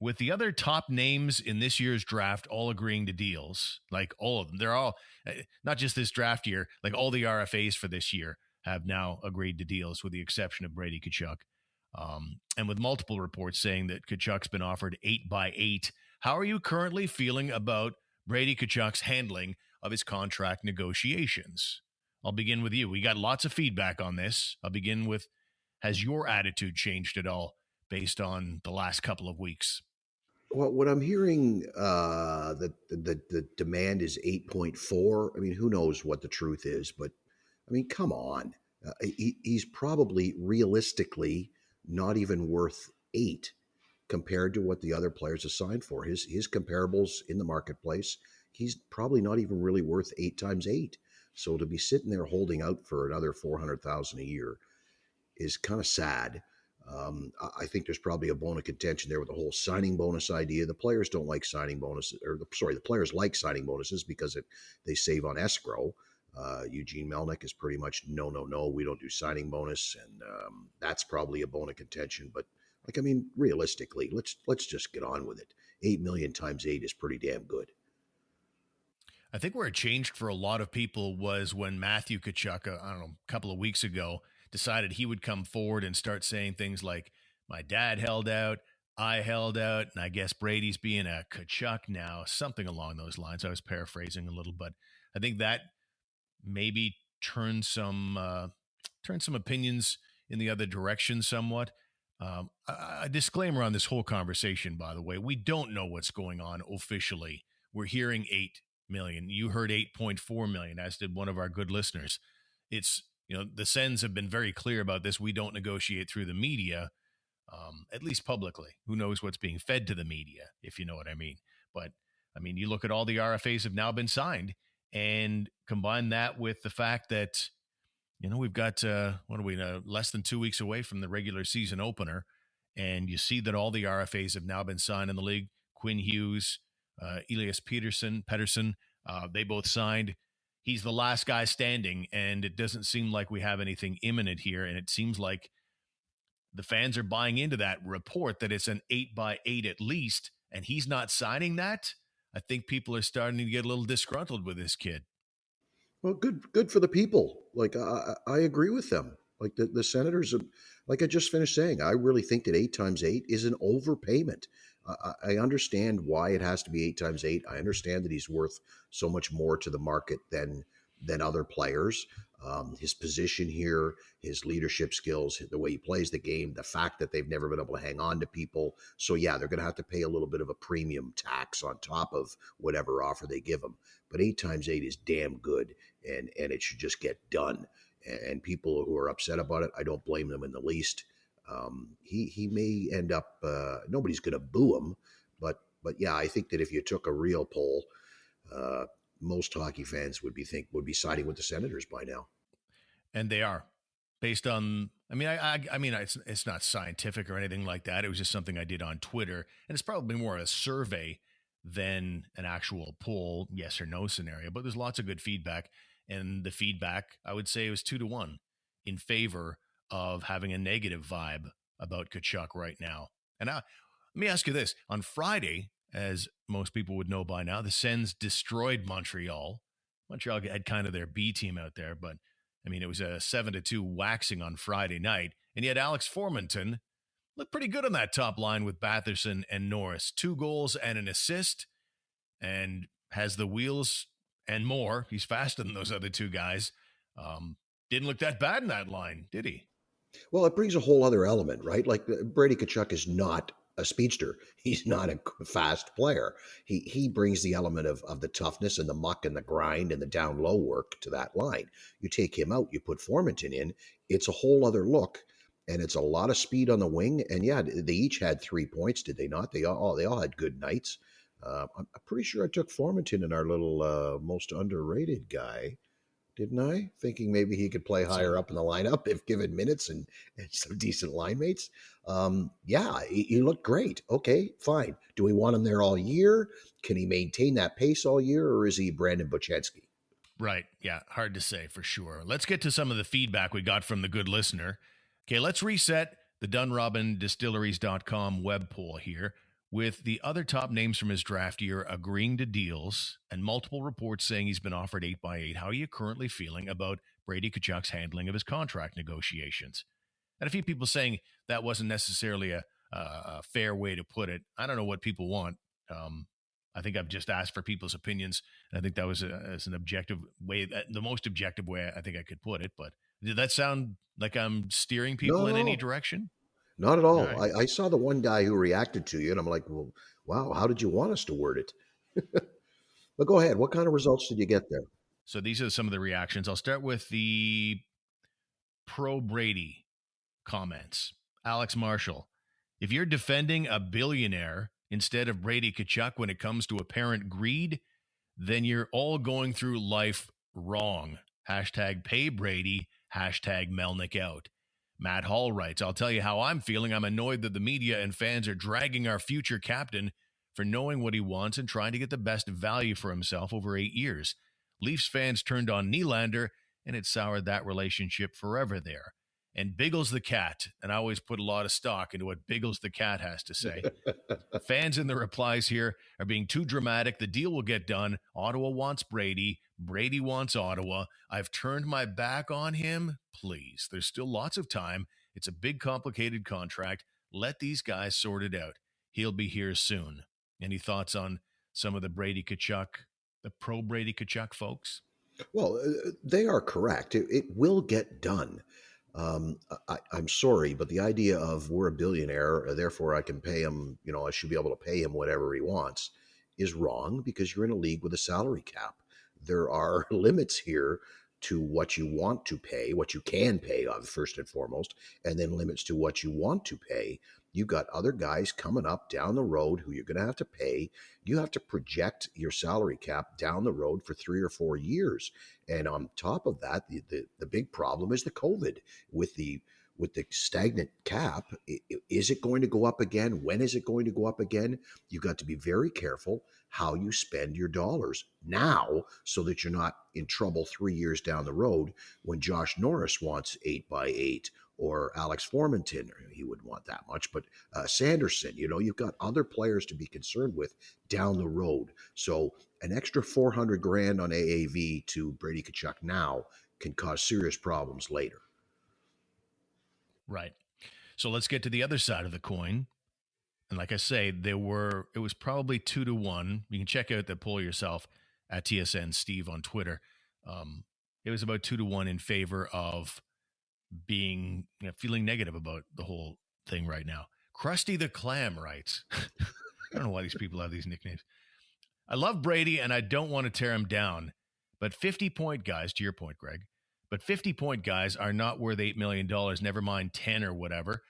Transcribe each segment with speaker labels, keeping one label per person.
Speaker 1: with the other top names in this year's draft all agreeing to deals, like all of them, they're all, not just this draft year, like all the RFAs for this year have now agreed to deals with the exception of Brady Tkachuk. And with multiple reports saying that Tkachuk's been offered 8x8. How are you currently feeling about Brady Tkachuk's handling of his contract negotiations? I'll begin with you. We got lots of feedback on this. I'll begin with, has your attitude changed at all based on the last couple of weeks?
Speaker 2: Well, what I'm hearing, that the demand is 8.4. I mean, who knows what the truth is, but I mean, come on. He's probably realistically not even worth 8 compared to what the other players assigned for. His comparables in the marketplace, he's probably not even really worth 8 times 8. So to be sitting there holding out for another 400,000 a year is kind of sad. I think there's probably a bone of contention there with the whole signing bonus idea. The players don't like signing bonuses, the players like signing bonuses because they save on escrow. Eugene Melnick is pretty much no, we don't do signing bonus, and that's probably a bone of contention. But like, I mean, realistically, let's just get on with it. 8 million times 8 is pretty damn good.
Speaker 1: I think where it changed for a lot of people was when Matthew Tkachuk, I don't know, a couple of weeks ago, decided he would come forward and start saying things like, my dad held out, I held out, and I guess Brady's being a Tkachuk now, something along those lines. I was paraphrasing a little, but I think that maybe turned some opinions in the other direction somewhat. A disclaimer on this whole conversation, by the way, we don't know what's going on officially. We're hearing 8 million. You heard 8.4 million, as did one of our good listeners. It's, the Sens have been very clear about this. We don't negotiate through the media, at least publicly. Who knows what's being fed to the media, if you know what I mean. But, I mean, you look at all the RFAs have now been signed, and combine that with the fact that, we've got, less than 2 weeks away from the regular season opener, and you see that all the RFAs have now been signed in the league. Quinn Hughes, Elias Pettersson, they both signed. He's the last guy standing, and it doesn't seem like we have anything imminent here. And it seems like the fans are buying into that report that it's an 8x8 at least, and he's not signing that. I think people are starting to get a little disgruntled with this kid.
Speaker 2: Well, good for the people. Like, I agree with them. Like the Senators, like I just finished saying, I really think that 8 times 8 is an overpayment. I understand why it has to be 8 times 8. I understand that he's worth so much more to the market than other players. His position here, his leadership skills, the way he plays the game, the fact that they've never been able to hang on to people. So yeah, they're going to have to pay a little bit of a premium tax on top of whatever offer they give him. But 8 times 8 is damn good, and it should just get done. And people who are upset about it, I don't blame them in the least. He may end up, nobody's going to boo him, but yeah, I think that if you took a real poll, most hockey fans would be siding with the Senators by now.
Speaker 1: And they are, based on, I mean, it's not scientific or anything like that. It was just something I did on Twitter, and it's probably more a survey than an actual poll, yes or no scenario, but there's lots of good feedback. And the feedback, I would say, was 2-1 in favor of having a negative vibe about Tkachuk right now. And let me ask you this. On Friday, as most people would know by now, the Sens destroyed Montreal. Montreal had kind of their B team out there, but I mean, it was a 7-2 waxing on Friday night. And yet Alex Formenton looked pretty good on that top line with Batherson and Norris. 2 goals and an assist, and has the wheels and more. He's faster than those other 2 guys. Didn't look that bad in that line, did he?
Speaker 2: Well, it brings a whole other element, right? Like, Brady Tkachuk is not a speedster. He's not a fast player. He brings the element of the toughness and the muck and the grind and the down low work to that line. You take him out, you put Formenton in, it's a whole other look, and it's a lot of speed on the wing. And yeah, they each had 3 points, did they not? They all had good nights. I'm pretty sure I took Formenton in our little most underrated guy, didn't I? Thinking maybe he could play higher up in the lineup if given minutes and some decent line mates. Yeah, he looked great. Okay, fine. Do we want him there all year? Can he maintain that pace all year, or is he Brandon Buchenski?
Speaker 1: Right. Yeah, hard to say for sure. Let's get to some of the feedback we got from the good listener. Okay, let's reset the DunrobinDistilleries.com web poll here. with the other top names from his draft year agreeing to deals and multiple reports saying he's been offered 8 by 8, how are you currently feeling about Brady Tkachuk's handling of his contract negotiations? And a few people saying that wasn't necessarily a fair way to put it. I don't know what people want. I think I've just asked for people's opinions. And I think that was as an objective way, the most objective way I think I could put it. But did that sound like I'm steering people
Speaker 2: No,
Speaker 1: in any
Speaker 2: no,
Speaker 1: direction?
Speaker 2: not at
Speaker 1: All
Speaker 2: all.
Speaker 1: right.
Speaker 2: I saw the one guy who reacted to you, and I'm like, well, wow, how did you want us to word it? But go ahead. What kind of results did you get there?
Speaker 1: So these are some of the reactions. I'll start with the pro Brady comments. Alex Marshall, if you're defending a billionaire instead of Brady Tkachuk when it comes to apparent greed, then you're all going through life wrong. Hashtag pay Brady, hashtag Melnick out. Matt Hall writes, I'll tell you how I'm feeling. I'm annoyed that the media and fans are dragging our future captain for knowing what he wants and trying to get the best value for himself over 8 years. Leafs fans turned on Nylander, and it soured that relationship forever there. And Biggles the cat, and I always put a lot of stock into what Biggles the cat has to say. Fans in the replies here are being too dramatic. The deal will get done. Ottawa wants Brady. Brady wants Ottawa. I've turned my back on him. Please, there's still lots of time. It's a big, complicated contract. Let these guys sort it out. He'll be here soon. Any thoughts on some of the Brady Tkachuk, the pro Brady Tkachuk folks?
Speaker 2: Well, they are correct. It will get done. I'm sorry, but the idea of we're a billionaire, therefore I can pay him, I should be able to pay him whatever he wants is wrong because you're in a league with a salary cap. There are limits here to what you want to pay, what you can pay, first and foremost, and then limits to what you want to pay. You've got other guys coming up down the road who you're going to have to pay. You have to project your salary cap down the road for 3 or 4 years. And on top of that, the big problem is the COVID with the stagnant cap. Is it going to go up again? When is it going to go up again? You've got to be very careful how you spend your dollars now so that you're not in trouble 3 years down the road when Josh Norris wants 8 by 8 or Alex Formenton. He wouldn't want that much, but Sanderson, you've got other players to be concerned with down the road. So an extra 400 grand on AAV to Brady Tkachuk now can cause serious problems later.
Speaker 1: Right. So let's get to the other side of the coin. And like I say, it was probably 2-1. You can check out the poll yourself at TSN Steve on Twitter. It was about 2-1 in favor of feeling negative about the whole thing right now. Krusty the Clam writes, I don't know why these people have these nicknames. I love Brady and I don't want to tear him down, but 50-point guys, to your point, Greg, but 50-point guys are not worth $8 million, never mind 10 or whatever.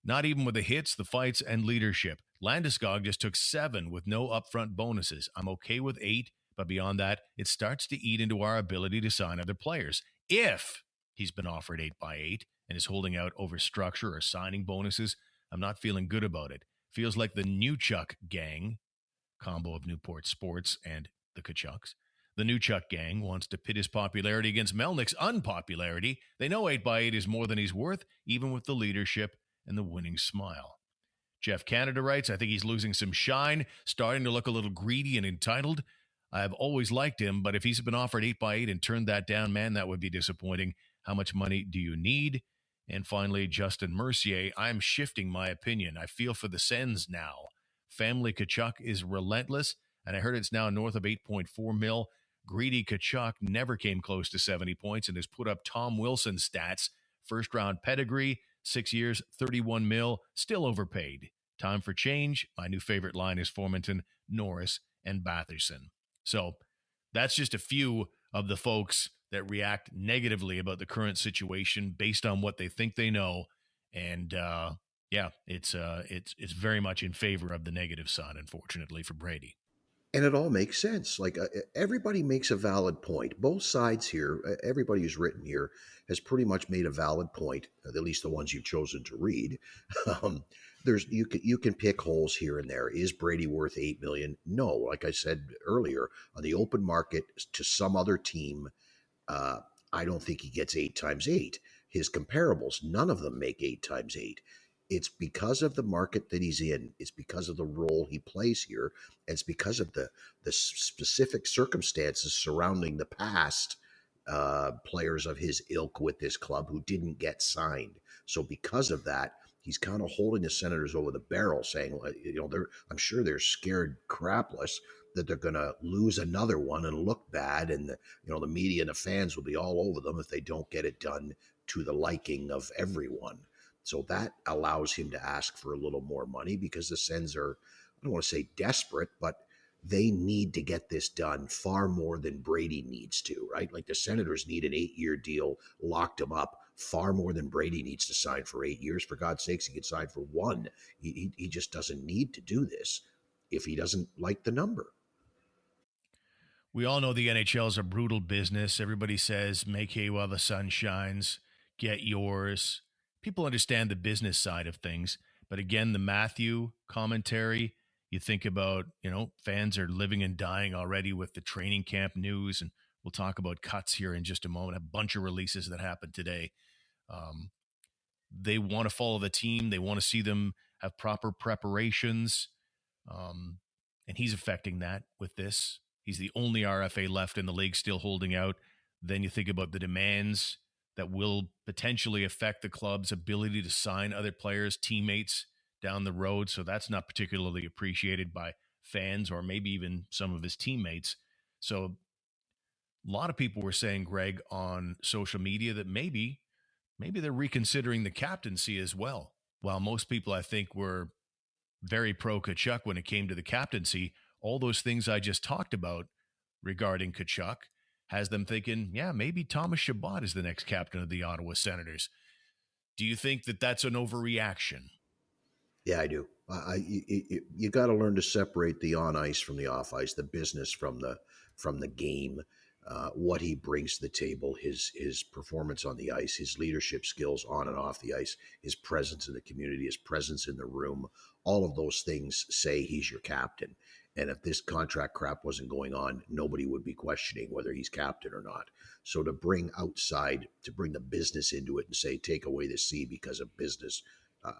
Speaker 1: Not even with the hits, the fights, and leadership. Landeskog just took 7 with no upfront bonuses. I'm okay with 8, but beyond that, it starts to eat into our ability to sign other players. If he's been offered 8 by 8 and is holding out over structure or signing bonuses, I'm not feeling good about it. Feels like the New Chuck gang, combo of Newport Sports and the Tkachuks. The New Chuck gang wants to pit his popularity against Melnick's unpopularity. They know 8 by 8 is more than he's worth, even with the leadership and the winning smile. Jeff Canada writes, I think he's losing some shine, starting to look a little greedy and entitled. I've always liked him, but if he's been offered 8 by 8 and turned that down, man, that would be disappointing. How much money do you need? And finally, Justin Mercier, I'm shifting my opinion. I feel for the Sens now. Family Tkachuk is relentless, and I heard it's now north of 8.4 mil. Greedy Tkachuk never came close to 70 points and has put up Tom Wilson stats. First round pedigree, 6 years, 31 mil, still overpaid. Time for change. My new favorite line is Formenton, Norris, and Batherson. So that's just a few of the folks that react negatively about the current situation based on what they think they know. And it's very much in favor of the negative side, unfortunately, for Brady.
Speaker 2: And it all makes sense. Like everybody makes a valid point. Both sides here, everybody who's written here has pretty much made a valid point. At least the ones you've chosen to read. Um, you can pick holes here and there. Is Brady worth 8 million? No. Like I said earlier, on the open market to some other team, uh, I don't think he gets 8 times 8. His comparables, none of them make 8 times 8. it's because of the market that he's in. It's because of the role he plays here. And it's because of the specific circumstances surrounding the past players of his ilk with this club who didn't get signed. So because of that, he's kind of holding the Senators over the barrel, saying, well, I'm sure they're scared crapless that they're going to lose another one and look bad, and the media and the fans will be all over them if they don't get it done to the liking of everyone. So that allows him to ask for a little more money because the Sens are, I don't want to say desperate, but they need to get this done far more than Brady needs to, right? Like the Senators need an 8-year deal, locked him up far more than Brady needs to sign for 8 years. For God's sakes, he could sign for one. He just doesn't need to do this if he doesn't like the number.
Speaker 1: We all know the NHL is a brutal business. Everybody says, make hay while the sun shines, get yours. People understand the business side of things. But again, the Matthew commentary, you think about, fans are living and dying already with the training camp news. And we'll talk about cuts here in just a moment, a bunch of releases that happened today. They want to follow the team. They want to see them have proper preparations. And he's affecting that with this. He's the only RFA left in the league still holding out. Then you think about the demands that will potentially affect the club's ability to sign other players, teammates down the road. So that's not particularly appreciated by fans or maybe even some of his teammates. So a lot of people were saying, Greg, on social media that maybe they're reconsidering the captaincy as well. While most people, I think, were very pro Tkachuk when it came to the captaincy, all those things I just talked about regarding Tkachuk has them thinking, yeah, maybe Thomas Chabot is the next captain of the Ottawa Senators. Do you think that that's an overreaction?
Speaker 2: Yeah, I do. You got to learn to separate the on ice from the off ice, the business from the game. What he brings to the table, his performance on the ice, his leadership skills on and off the ice, his presence in the community, his presence in the room, all of those things say he's your captain. And if this contract crap wasn't going on, nobody would be questioning whether he's captain or not. So to bring the business into it and say, take away the C because of business,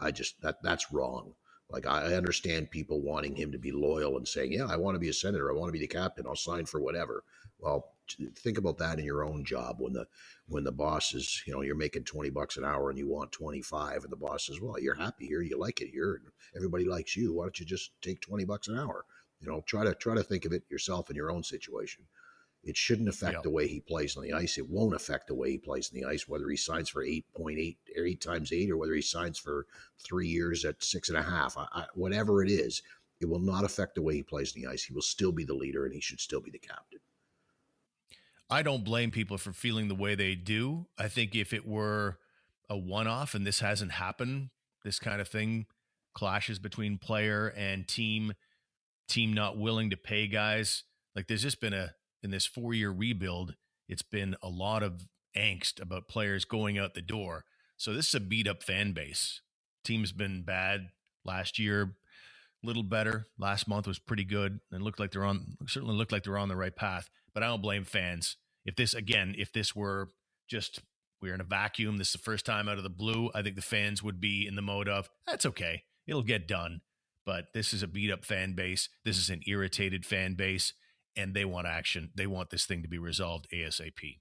Speaker 2: I just that's wrong. Like I understand people wanting him to be loyal and saying, "Yeah, I want to be a senator. I want to be the captain. I'll sign for whatever." Well, think about that in your own job when the boss is, you're making $20 an hour and you want 25, and the boss says, "Well, you're happy here, you like it here, and everybody likes you. Why don't you just take $20 an hour?" Try to think of it yourself in your own situation. It shouldn't affect
Speaker 1: Yeah.
Speaker 2: the way he plays on the ice. It won't affect the way he plays on the ice, whether he signs for 8.8 or 8 times 8, or whether he signs for 3 years at 6.5. Whatever it is, it will not affect the way he plays on the ice. He will still be the leader, and he should still be the captain.
Speaker 1: I don't blame people for feeling the way they do. I think if it were a one-off and this hasn't happened, this kind of thing, clashes between player and team not willing to pay guys. Like there's just been in this 4-year rebuild, it's been a lot of angst about players going out the door. So this is a beat up fan base. Team's been bad last year, little better. Last month was pretty good and certainly looked like they're on the right path. But I don't blame fans. If this were just we're in a vacuum, this is the first time out of the blue, I think the fans would be in the mode of that's okay. It'll get done. But this is a beat up fan base. This is an irritated fan base, and they want action. They want this thing to be resolved ASAP.